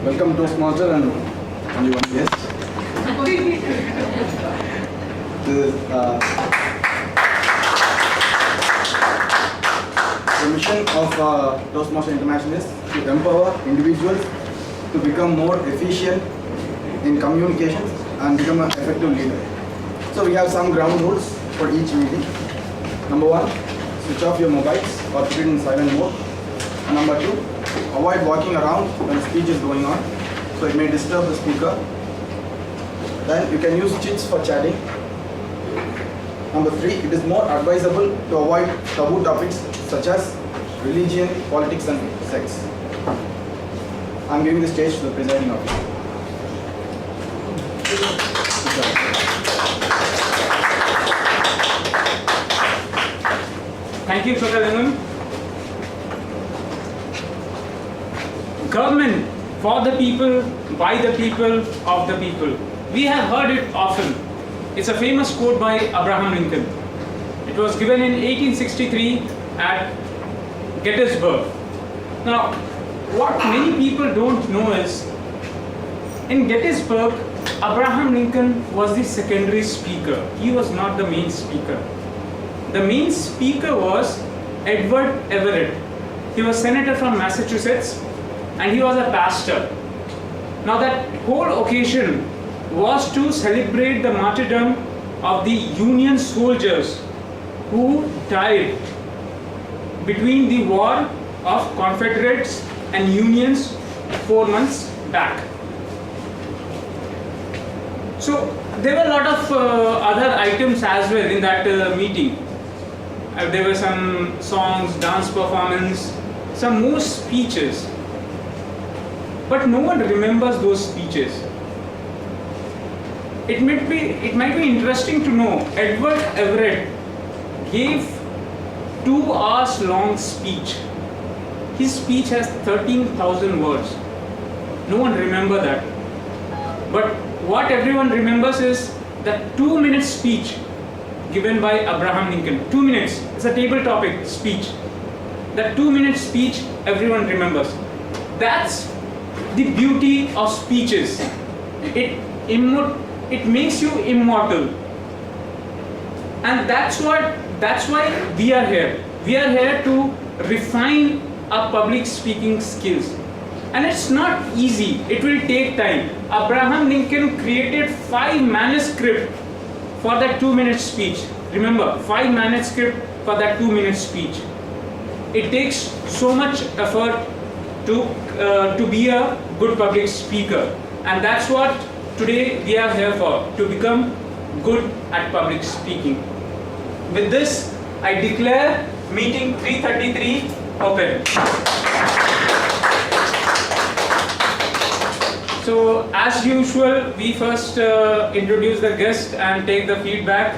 Welcome Toastmaster and only one guest. The mission of Toastmaster International is to empower individuals to become more efficient in communications and become an effective leader. So we have some ground rules for each meeting. Number 1, switch off your mobiles or put it in silent mode. And number 2, avoid walking around when the speech is going on, so it may disturb the speaker. Then you can use chits for chatting. Number 3, it is more advisable to avoid taboo topics such as religion, politics and sex. I am giving the stage to the presiding officer. Thank you, Sokalingam. Government for the people, by the people, of the people. We have heard it often. It's a famous quote by Abraham Lincoln. It was given in 1863 at Gettysburg. Now, what many people don't know is, in Gettysburg, Abraham Lincoln was the secondary speaker. He was not the main speaker. The main speaker was Edward Everett. He was senator from Massachusetts and he was a pastor. Now that whole occasion was to celebrate the martyrdom of the Union soldiers who died between the war of Confederates and Unions 4 months back. So there were a lot of other items as well in that meeting. There were some songs, dance performance, some more speeches. But no one remembers those speeches. It might be interesting to know, Edward Everett gave 2 hours long speech. His speech has 13,000 words. No one remembers that. But what everyone remembers is that 2-minute speech given by Abraham Lincoln. 2 minutes. It's a table topic speech. That 2-minute speech everyone remembers. That's the beauty of speeches. It makes you immortal. And that's why we are here. We are here to refine our public speaking skills. And it's not easy. It will take time. Abraham Lincoln created 5 manuscripts for that 2-minute speech. Remember, 5 manuscripts for that 2-minute speech. It takes so much effort to be a good public speaker. And that's what today we are here for, to become good at public speaking. With this, I declare meeting 333 open. So, as usual, we first introduce the guest and take the feedback.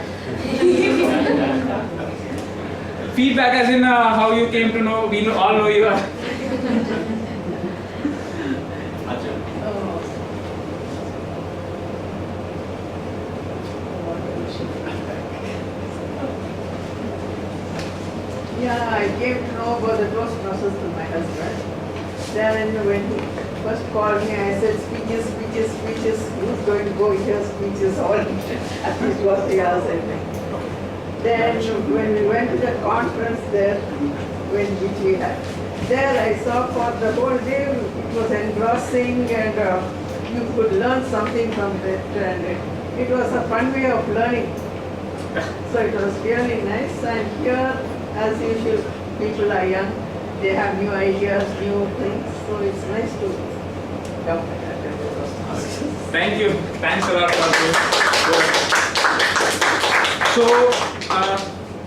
Feedback as in how you came to know, we all know you are. Yeah, I came to know about the Toastmasters from my husband. Then when he first called me, I said, speeches, who's going to go hear speeches all at least 2 or 3 hours a day. Then when we went to the conference there, which we had, there I saw for the whole day it was engrossing and you could learn something from it, and it was a fun way of learning. So it was really nice, and here, as usual, people are young, they have new ideas, new things, so it's nice to come and attend the Toastmasters. Thank you. Thanks a lot for this. So,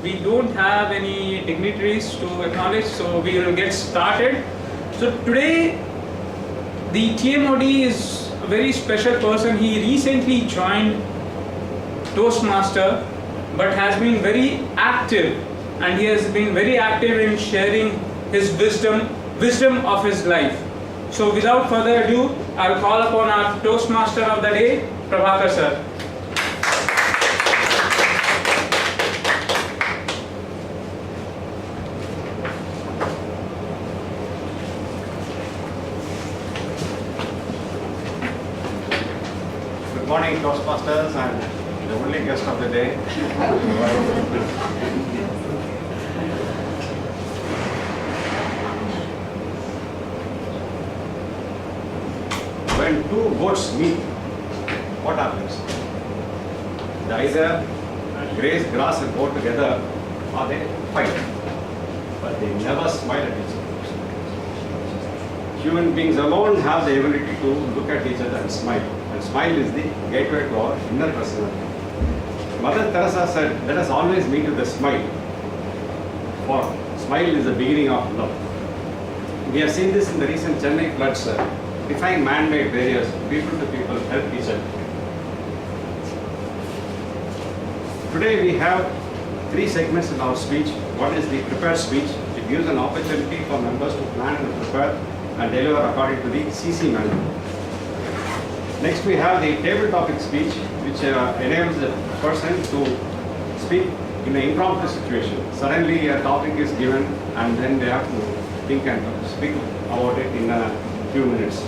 we don't have any dignitaries to acknowledge, so we will get started. So today, the TMOD is a very special person. He recently joined Toastmaster, but has been very active, and he has been very active in sharing his wisdom of his life. So without further ado, I'll call upon our Toastmaster of the day, Prabhakar sir. Good morning, Toastmasters, and the only guest of the day. When two goats meet, what happens? They either graze grass and go together, or they fight. But they never smile at each other. Human beings alone have the ability to look at each other and smile. And smile is the gateway to our inner personality. Mother Teresa said, let us always meet with a smile. For smile is the beginning of love. We have seen this in the recent Chennai floods. Defying man-made barriers, people to people help each other. Today we have three segments in our speech. One is the prepared speech. It gives an opportunity for members to plan and prepare and deliver according to the CC manual. Next we have the table topic speech, which enables the person to speak in an impromptu situation. Suddenly a topic is given and then they have to think and speak about it in a few minutes.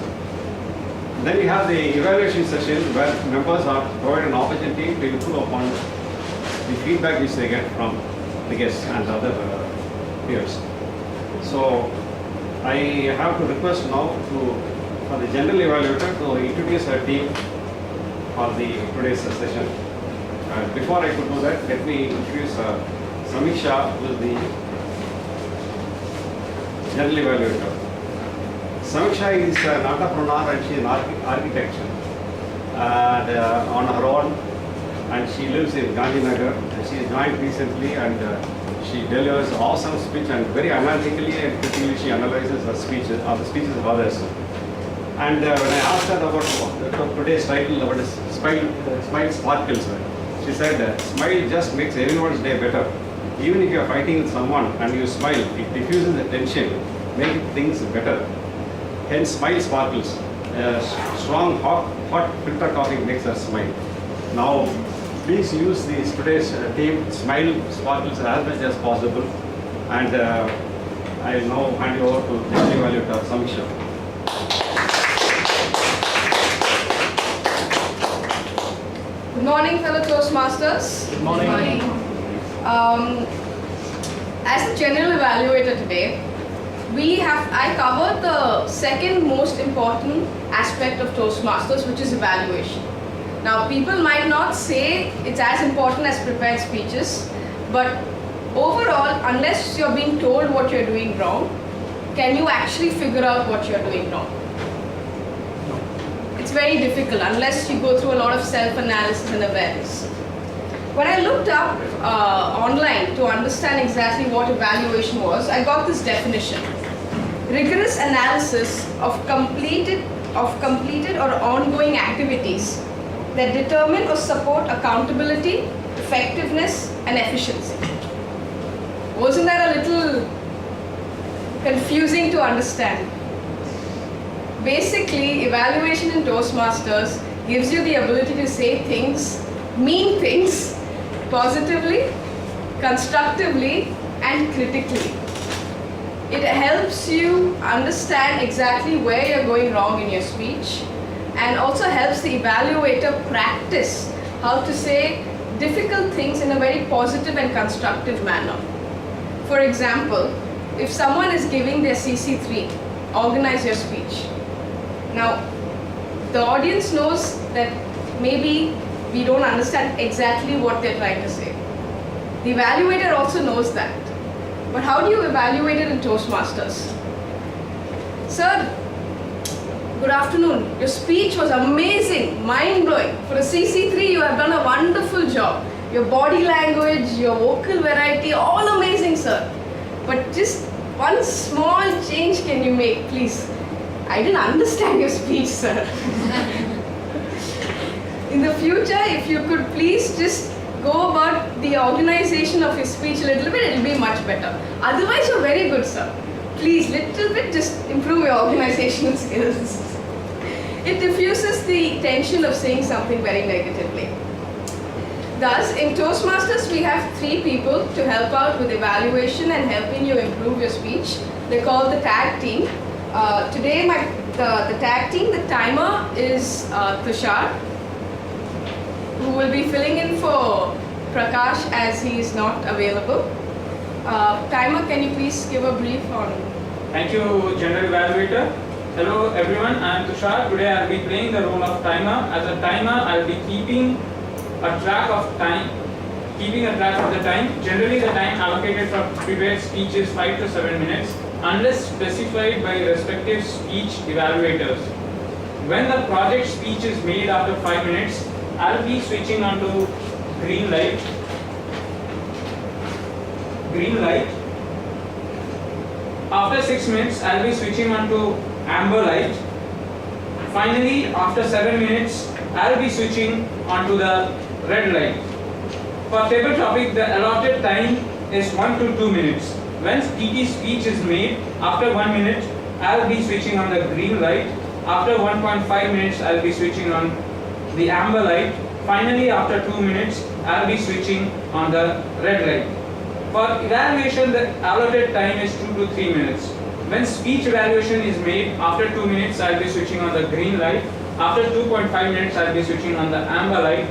Then we have the evaluation session where members are provided an opportunity to improve upon the feedback which they get from the guests and other peers. So I have to request now for the general evaluator to introduce her team for the today's session. Before I could do that, let me introduce Samiksha, who is the general evaluator. Samiksha is an entrepreneur and she is an architect on her own, and she lives in Gandhinagar. She joined recently and she delivers awesome speech and very analytically and critically she analyzes her speeches or the speeches of others. And when I asked her about today's title, about Smile Sparkles, she said, smile just makes everyone's day better. Even if you are fighting with someone and you smile, it diffuses the tension, making things better. Hence, smile sparkles. Strong, hot filter coffee makes us smile. Now, please use today's theme, Smile Sparkles, as much as possible. And I will now hand you over to the evaluator, Samiksha. Good morning, fellow Toastmasters. Good morning. Good morning. As the general evaluator today, I covered the second most important aspect of Toastmasters, which is evaluation. Now, people might not say it's as important as prepared speeches, but overall, unless you're being told what you're doing wrong, can you actually figure out what you're doing wrong? It's very difficult unless you go through a lot of self-analysis and awareness. When I looked up online to understand exactly what evaluation was, I got this definition. Rigorous analysis of completed or ongoing activities that determine or support accountability, effectiveness, and efficiency. Wasn't that a little confusing to understand? Basically, evaluation in Toastmasters gives you the ability to say things, mean things, positively, constructively, and critically. It helps you understand exactly where you're going wrong in your speech, and also helps the evaluator practice how to say difficult things in a very positive and constructive manner. For example, if someone is giving their CC3, organize your speech. Now, the audience knows that maybe we don't understand exactly what they're trying to say. The evaluator also knows that. But how do you evaluate it in Toastmasters? Sir, good afternoon. Your speech was amazing, mind-blowing. For a CC3, you have done a wonderful job. Your body language, your vocal variety, all amazing, sir. But just one small change can you make, please? I didn't understand your speech, sir. In the future, if you could please just go about the organization of your speech a little bit, it will be much better. Otherwise, you're very good, sir. Please, little bit, just improve your organizational skills. It diffuses the tension of saying something very negatively. Thus, in Toastmasters, we have 3 people to help out with evaluation and helping you improve your speech. They're called the tag team. Today, the tag team, the timer is Tushar. who will be filling in for Prakash as he is not available. Timer, can you please give a brief on? Thank you, General Evaluator. Hello everyone, I am Tushar. Today I will be playing the role of timer. As a timer, I will be keeping a track of time. Generally, the time allocated for prepared speech is 5 to 7 minutes, unless specified by respective speech evaluators. When the project speech is made after 5 minutes, I will be switching on to green light. After 6 minutes, I will be switching on to amber light. Finally, after 7 minutes, I will be switching on to the red light. For table topic, the allotted time is 1 to 2 minutes. When TT speech is made, after 1 minute, I will be switching on the green light. After 1.5 minutes, I will be switching on the amber light. Finally, after 2 minutes, I will be switching on the red light. For evaluation, the allotted time is 2 to 3 minutes. When speech evaluation is made, after 2 minutes, I will be switching on the green light. After 2.5 minutes, I will be switching on the amber light.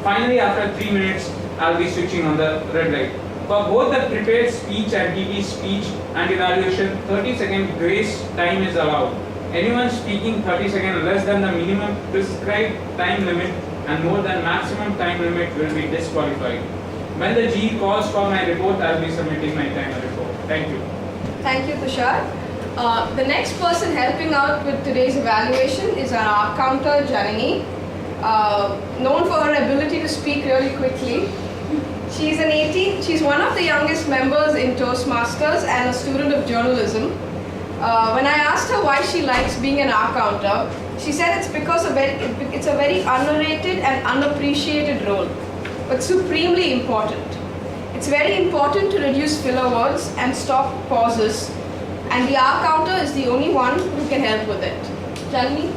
Finally, after 3 minutes, I will be switching on the red light. For both the prepared speech and TT speech and evaluation, 30-second grace time is allowed. Anyone speaking 30 seconds less than the minimum prescribed time limit and more than maximum time limit will be disqualified. When the GE calls for my report, I will be submitting my timer report. Thank you. Thank you, Tushar. The next person helping out with today's evaluation is our counter, Janani. Known for her ability to speak really quickly. She's one of the youngest members in Toastmasters and a student of journalism. When I asked her why she likes being an R-counter, she said it's because it's a very underrated and unappreciated role, but supremely important. It's very important to reduce filler words and stop pauses, and the R-counter is the only one who can help with it. Janani?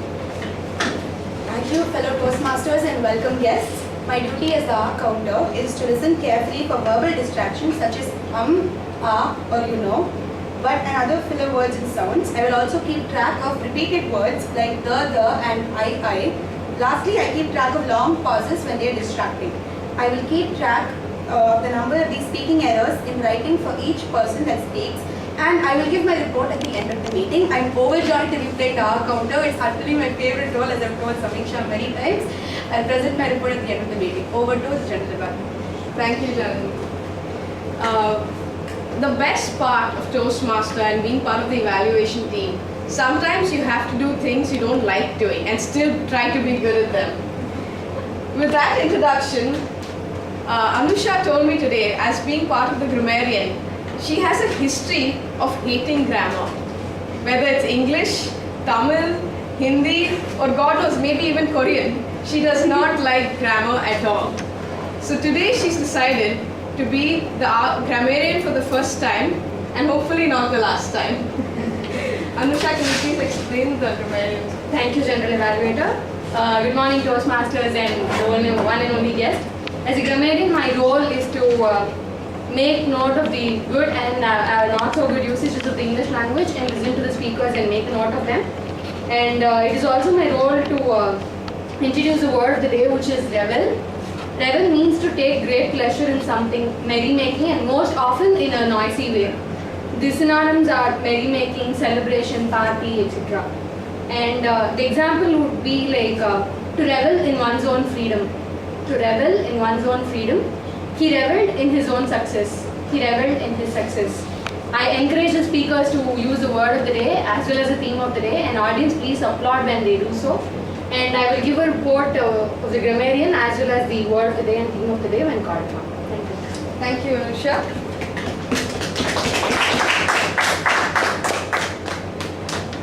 Thank you, fellow Toastmasters and welcome guests. My duty as the R-counter is to listen carefully for verbal distractions such as or you know, but and other filler words and sounds. I will also keep track of repeated words like the, and I. Lastly, I keep track of long pauses when they are distracting. I will keep track of the number of these speaking errors in writing for each person that speaks, and I will give my report at the end of the meeting. I'm overjoyed to be playing the R-counter. It's actually my favorite role, as I've told Samiksha many times. I'll present my report at the end of the meeting. Over to the General Evaluator. Thank you, Janani. The best part of Toastmaster and being part of the evaluation team, sometimes you have to do things you don't like doing and still try to be good at them. With that introduction, Anusha told me today, as being part of the grammarian, she has a history of hating grammar. Whether it's English, Tamil, Hindi, or God knows, maybe even Korean, she does not like grammar at all. So today she's decided to be the grammarian for the first time and hopefully not the last time. Anusha, can you please explain the grammarian? Thank you, General Evaluator. Good morning, Toastmasters and one and only guest. As a grammarian, my role is to make note of the good and not so good usages of the English language and listen to the speakers and make a note of them. And it is also my role to introduce the word of the day, which is revel. Revel means to take great pleasure in something, merrymaking, and most often in a noisy way. The synonyms are merrymaking, celebration, party, etc. And the example would be like to revel in one's own freedom. To revel in one's own freedom. He revelled in his own success. He revelled in his success. I encourage the speakers to use the word of the day as well as the theme of the day, and audience please applaud when they do so. And I will give a report of the grammarian as well as the word of the day and theme of the day when called upon. Thank you. Thank you, Anusha.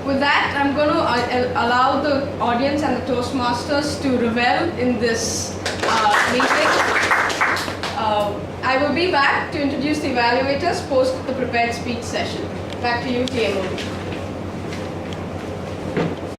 With that, I'm going to allow the audience and the Toastmasters to revel in this meeting. I will be back to introduce the evaluators post the prepared speech session. Back to you, TMO.